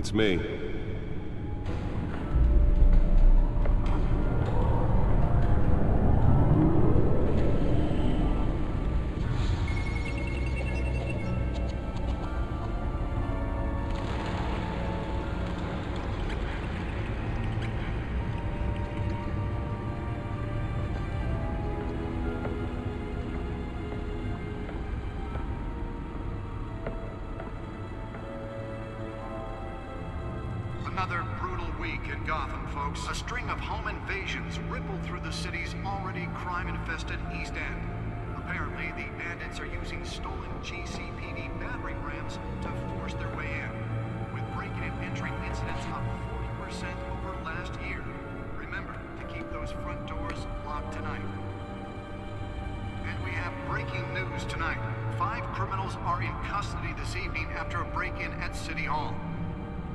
It's me. Another brutal week in Gotham, folks. A string of home invasions rippled through the city's already crime-infested East End. Apparently, the bandits are using stolen GCPD battering rams to force their way in, with breaking and entering incidents up 40% over last year. Remember to keep those front doors locked tonight. And we have breaking news tonight. 5 criminals are in custody this evening after a break-in at City Hall.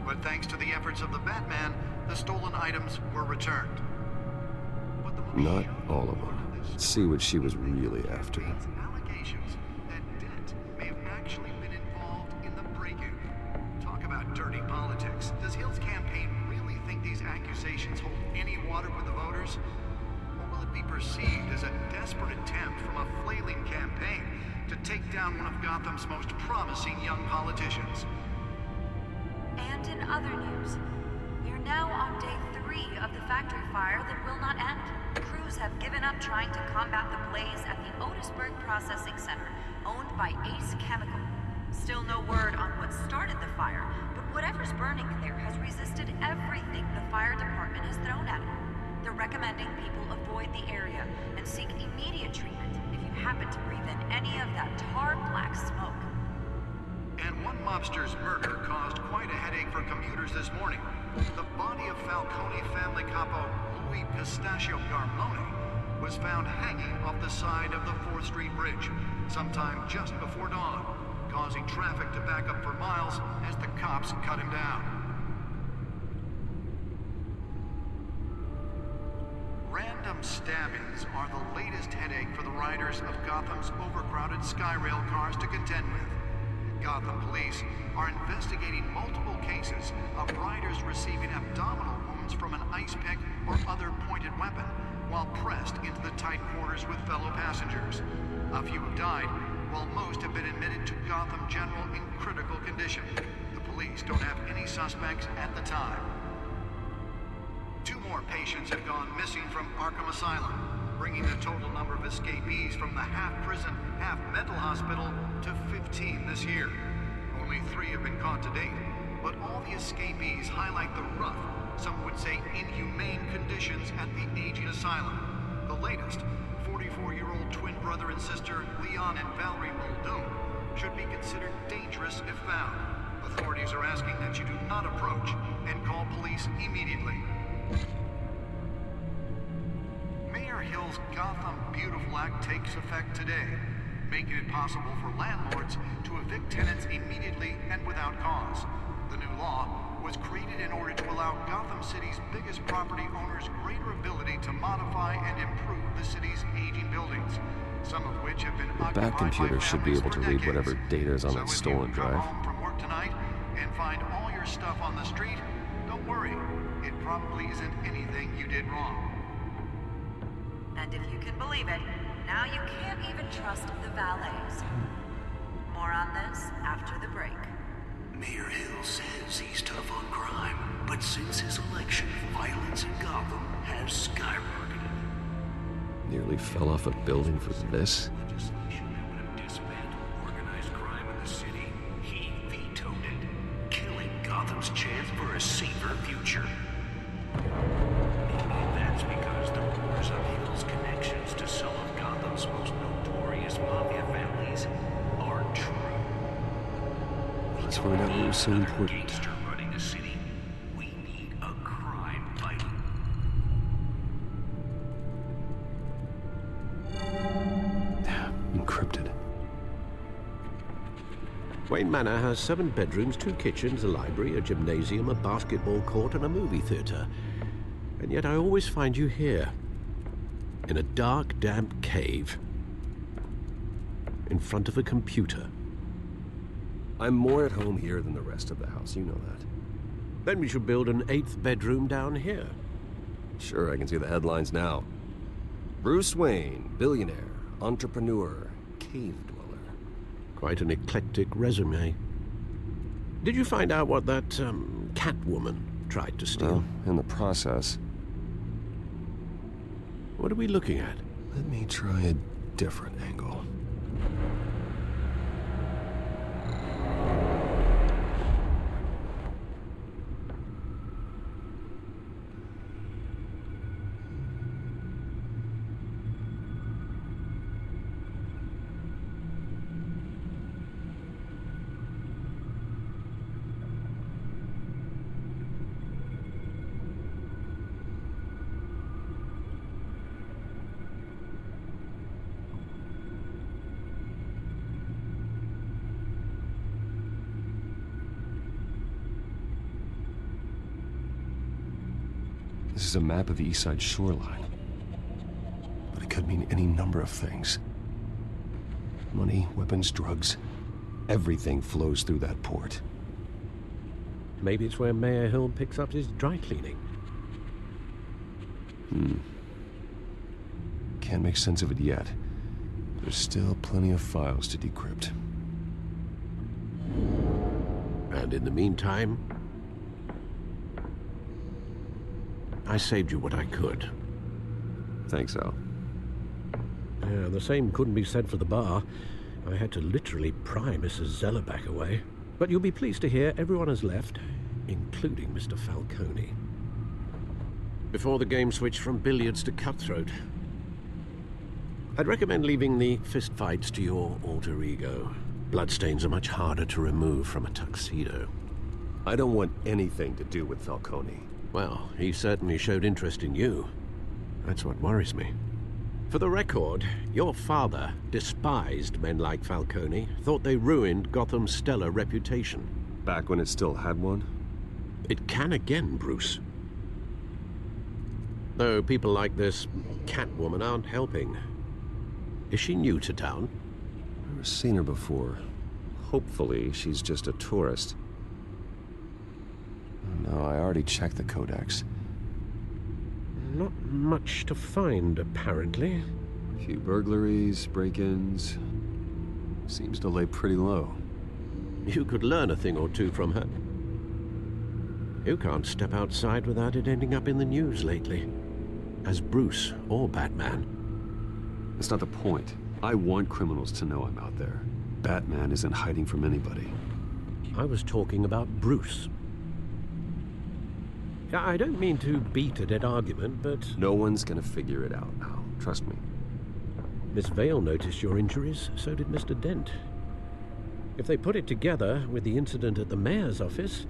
But thanks to the efforts of the Batman, the stolen items were returned. But the Not all of them. Let's see what she was really after. Allegations that Dent may have actually been involved in the break-in. Talk about dirty politics. Does Hill's campaign really think these accusations hold any water with the voters? Or will it be perceived as a desperate attempt from a flailing campaign to take down one of Gotham's most promising young politicians? And in other news, we are now on day 3 of the factory fire that will not end. Crews have given up trying to combat the blaze at the Otisburg Processing Center, owned by Ace Chemical. Still no word on what started the fire, but whatever's burning in there has resisted everything the fire department has thrown at it. They're recommending people avoid the area and seek immediate treatment if you happen to breathe in any of that tar black smoke. And one mobster's murder caused quite a headache for commuters this morning. The body of Falcone family capo Louis Pistachio Garmone was found hanging off the side of the 4th Street Bridge sometime just before dawn, causing traffic to back up for miles as the cops cut him down. Random stabbings are the latest headache for the riders of Gotham's overcrowded Skyrail cars to contend with. Gotham police are investigating multiple cases of riders receiving abdominal wounds from an ice pick or other pointed weapon while pressed into the tight quarters with fellow passengers. A few have died, while most have been admitted to Gotham General in critical condition. The police don't have any suspects at the time. 2 more patients have gone missing from Arkham Asylum, bringing the total number of escapees from the half-prison, half-mental hospital to 15 this year. Only 3 have been caught to date, but all the escapees highlight the rough, some would say inhumane conditions at the aging asylum. The latest, 44-year-old twin brother and sister Leon and Valerie Muldoon, should be considered dangerous if found. Authorities are asking that you do not approach and call police immediately. Mayor Hill's Gotham Beautiful Act takes effect today, making it possible for landlords to evict tenants immediately and without cause. The new law was created in order to allow Gotham City's biggest property owners greater ability to modify and improve the city's aging buildings, some of which have been occupied Bat computer by should be able to read decades. whatever data is on its stolen So if you drive. come home from work tonight and find all your stuff on the street, don't worry. It probably isn't anything you did wrong. And if you can believe it, now you can't even trust the valets. More on this after the break. Mayor Hill says he's tough on crime, but since his election, violence in Gotham has skyrocketed. Nearly fell off a building for this. Legislation that would have dismantled organized crime in the city, he vetoed it, killing Gotham's chance for a safer future. Maybe that's because the rumors of Hill's connections to some of Gotham's most notorious mafia families are true. Let's find out what was so important. Gangster running the city. We need a crime fighter. Encrypted. Wayne Manor has 7 bedrooms, 2 kitchens, a library, a gymnasium, a basketball court, and a movie theater. And yet I always find you here, in a dark, damp cave, in front of a computer. I'm more at home here than the rest of the house, you know that. Then we should build an 8th bedroom down here. Sure, I can see the headlines now. Bruce Wayne, billionaire, entrepreneur, cave dweller. Quite an eclectic resume. Did you find out what that, Catwoman tried to steal? Well, in the process. What are we looking at? Let me try a different angle. This is a map of the East Side shoreline. But it could mean any number of things. Money, weapons, drugs. Everything flows through that port. Maybe it's where Mayor Hill picks up his dry cleaning. Can't make sense of it yet. There's still plenty of files to decrypt. And in the meantime, I saved you what I could. Thanks, Al. Yeah, the same couldn't be said for the bar. I had to literally pry Mrs. Zeller back away. But you'll be pleased to hear everyone has left, including Mr. Falcone. Before the game switched from billiards to cutthroat. I'd recommend leaving the fistfights to your alter ego. Bloodstains are much harder to remove from a tuxedo. I don't want anything to do with Falcone. Well, he certainly showed interest in you. That's what worries me. For the record, your father despised men like Falcone, thought they ruined Gotham's stellar reputation. Back when it still had one? It can again, Bruce. Though people like this Catwoman aren't helping. Is she new to town? I've never seen her before. Hopefully, she's just a tourist. No, I already checked the codex. Not much to find, apparently. A few burglaries, break-ins. Seems to lay pretty low. You could learn a thing or two from her. You can't step outside without it ending up in the news lately. As Bruce or Batman. That's not the point. I want criminals to know I'm out there. Batman isn't hiding from anybody. I was talking about Bruce. I don't mean to beat a dead argument, but... No one's gonna figure it out, Al. Trust me. Miss Vale noticed your injuries, so did Mr. Dent. If they put it together with the incident at the mayor's office,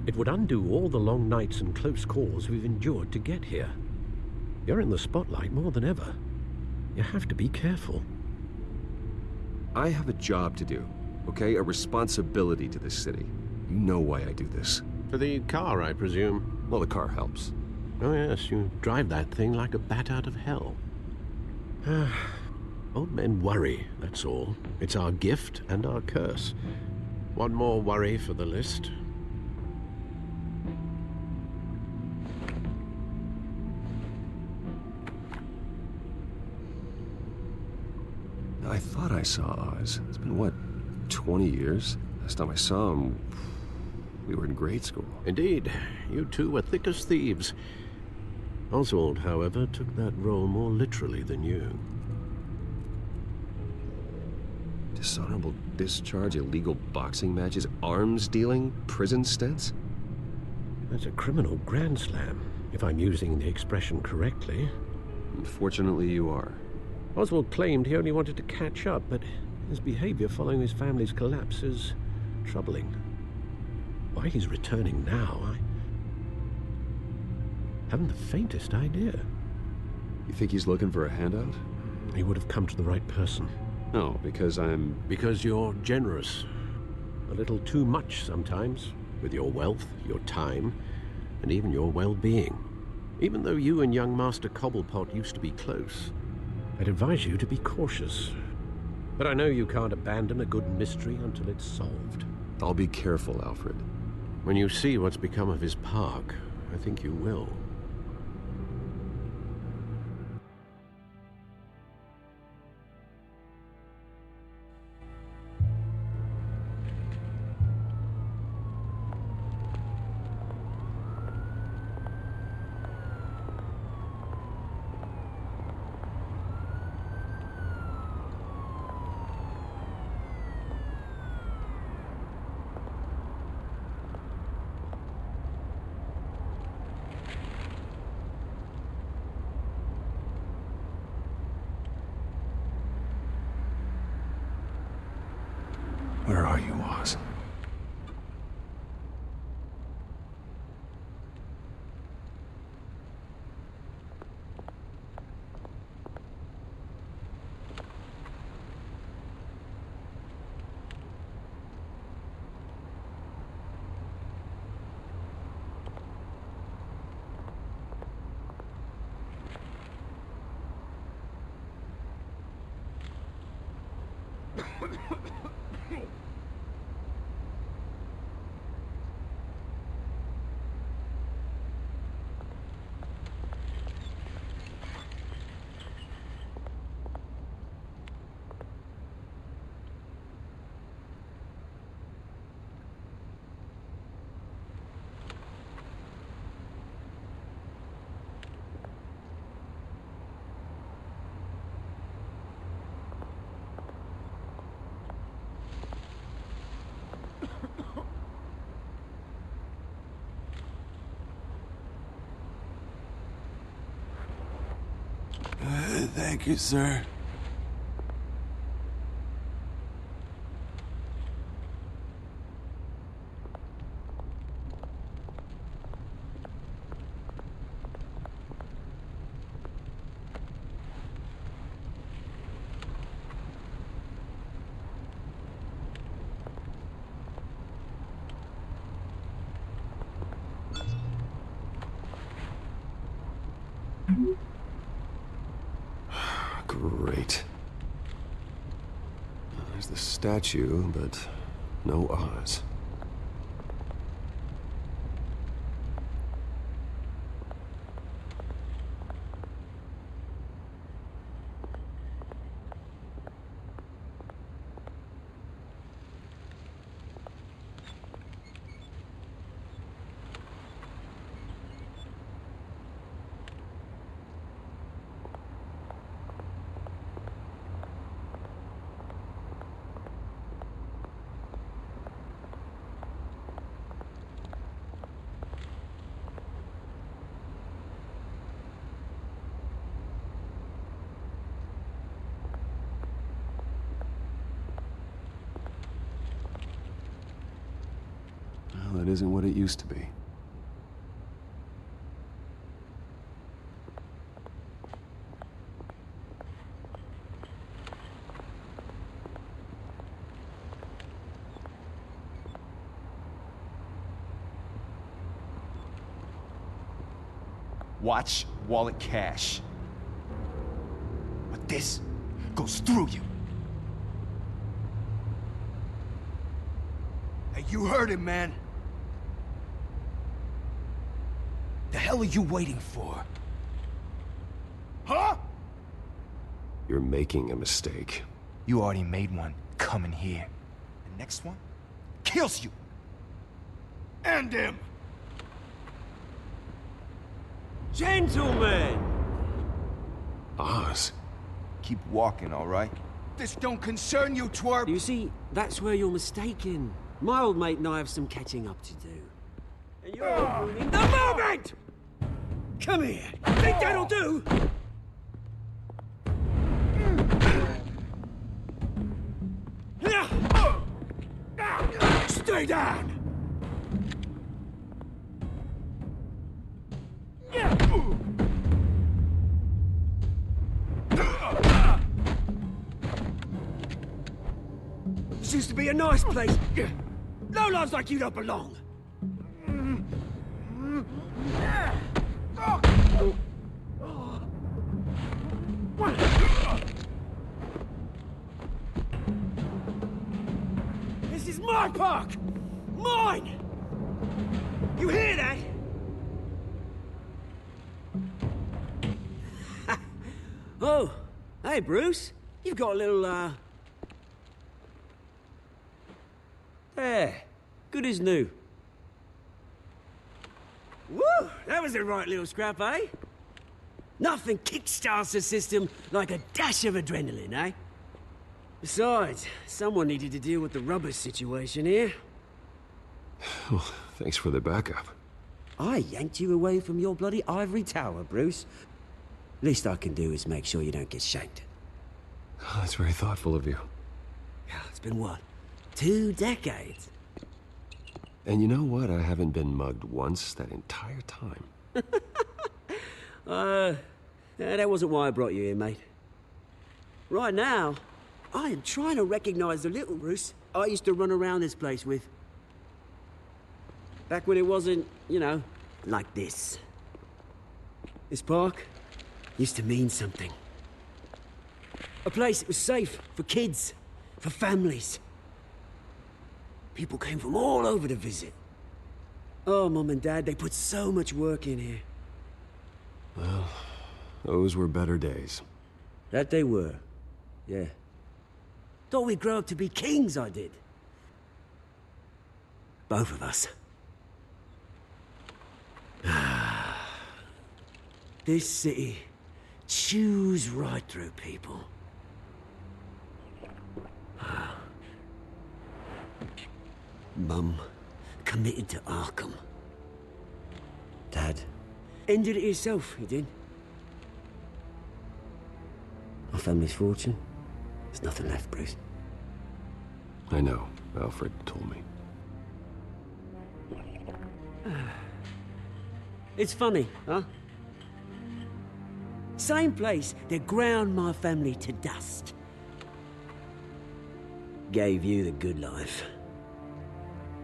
it would undo all the long nights and close calls we've endured to get here. You're in the spotlight more than ever. You have to be careful. I have a job to do, okay? A responsibility to this city. You know why I do this. For the car, I presume. Well, the car helps. Oh yes, you drive that thing like a bat out of hell. Old men worry, that's all. It's our gift and our curse. One more worry for the list. I thought I saw Oz. It's been, what, 20 years? Last time I saw him, we were in grade school. Indeed. You two were thick as thieves. Oswald, however, took that role more literally than you. Dishonorable discharge, illegal boxing matches, arms dealing, prison stints? That's a criminal grand slam, if I'm using the expression correctly. Unfortunately, you are. Oswald claimed he only wanted to catch up, but his behavior following his family's collapse is troubling. Why he's returning now, I haven't the faintest idea. You think he's looking for a handout? He would have come to the right person. No, because I'm... Because you're generous. A little too much sometimes, with your wealth, your time, and even your well-being. Even though you and young Master Cobblepot used to be close, I'd advise you to be cautious. But I know you can't abandon a good mystery until it's solved. I'll be careful, Alfred. When you see what's become of his park, I think you will. Where are you, Oz? Thank you, sir. Great. There's the statue, but no Oz. Well, that isn't what it used to be. Watch, wallet, cash. But this goes through you. Hey, you heard him, man. The hell are you waiting for? Huh? You're making a mistake. You already made one coming here. The next one kills you. End him! Gentlemen! Oz? Keep walking, all right? This don't concern you, twerp! You see, that's where you're mistaken. My old mate and I have some catching up to do. And you're ruining the moment! Come here! Think that'll do? Stay down! This used to be a nice place. Lowlifes like you don't belong. This is my park! Mine! You hear that? Oh, hey, Bruce. You've got a little, There. Good as new. Woo! That was a right little scrap, eh? Nothing kickstarts the system like a dash of adrenaline, eh? Besides, someone needed to deal with the rubber situation here. Well, thanks for the backup. I yanked you away from your bloody ivory tower, Bruce. Least I can do is make sure you don't get shanked. Oh, that's very thoughtful of you. Yeah, it's been what? 2 decades? And you know what? I haven't been mugged once that entire time. That wasn't why I brought you here, mate. Right now, I am trying to recognize the little Bruce I used to run around this place with. Back when it wasn't, you know, like this. This park used to mean something. A place that was safe for kids, for families. People came from all over to visit. Oh, Mum and Dad, they put so much work in here. Well, those were better days. That they were, yeah. Thought we'd grow up to be kings, I did. Both of us. This city chews right through people. Mum committed to Arkham. Dad ended it himself, he did. Our family's fortune, there's nothing left, Bruce. I know. Alfred told me. It's funny, huh? Same place that ground my family to dust. Gave you the good life.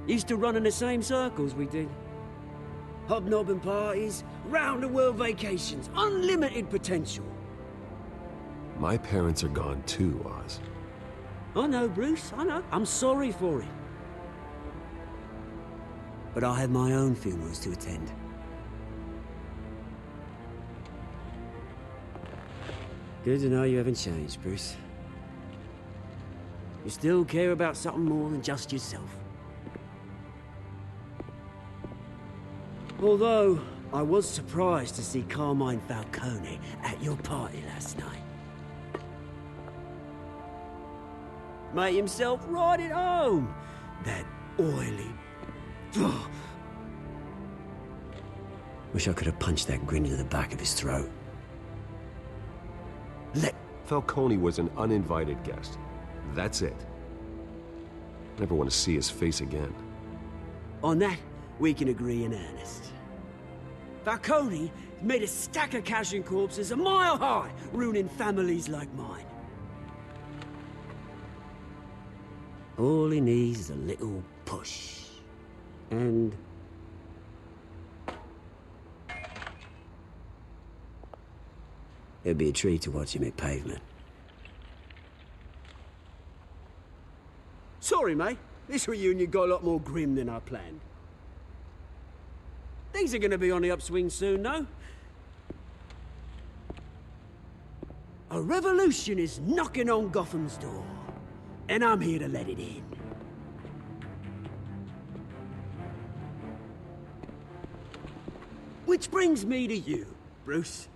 Used to run in the same circles we did. Hobnobbing parties, round-the-world vacations, unlimited potential. My parents are gone too, Oz. I know, Bruce, I know. I'm sorry for it. But I have my own funerals to attend. Good to know you haven't changed, Bruce. You still care about something more than just yourself. Although, I was surprised to see Carmine Falcone at your party last night. Made himself right at home. That oily... Wish I could have punched that grin into the back of his throat. Falcone was an uninvited guest. That's it. Never want to see his face again. On that, we can agree in earnest. Falcone made a stack of cash and corpses a mile high, ruining families like mine. All he needs is a little push. And... it'd be a treat to watch him hit pavement. Sorry, mate. This reunion got a lot more grim than I planned. Things are gonna be on the upswing soon, no? A revolution is knocking on Gotham's door, and I'm here to let it in. Which brings me to you, Bruce.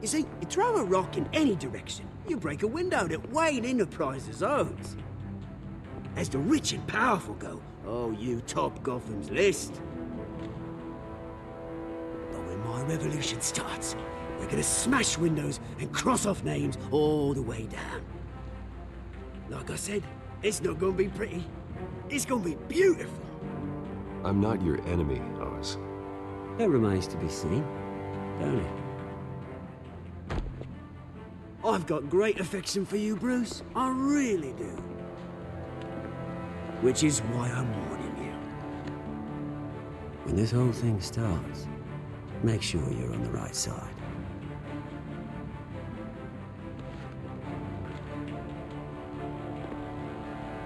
You see, you throw a rock in any direction, you break a window that Wayne Enterprises owns. As the rich and powerful go, oh, you top Gotham's list. But when my revolution starts, we're gonna smash windows and cross off names all the way down. Like I said, it's not gonna be pretty. It's gonna be beautiful. I'm not your enemy, Oz. That remains to be seen, don't it? I've got great affection for you, Bruce. I really do. Which is why I'm warning you. When this whole thing starts, make sure you're on the right side.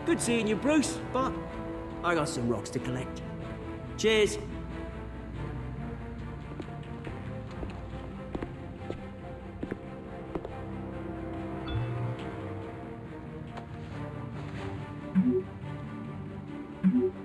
Good seeing you, Bruce, but I got some rocks to collect. Cheers. Mm-hmm.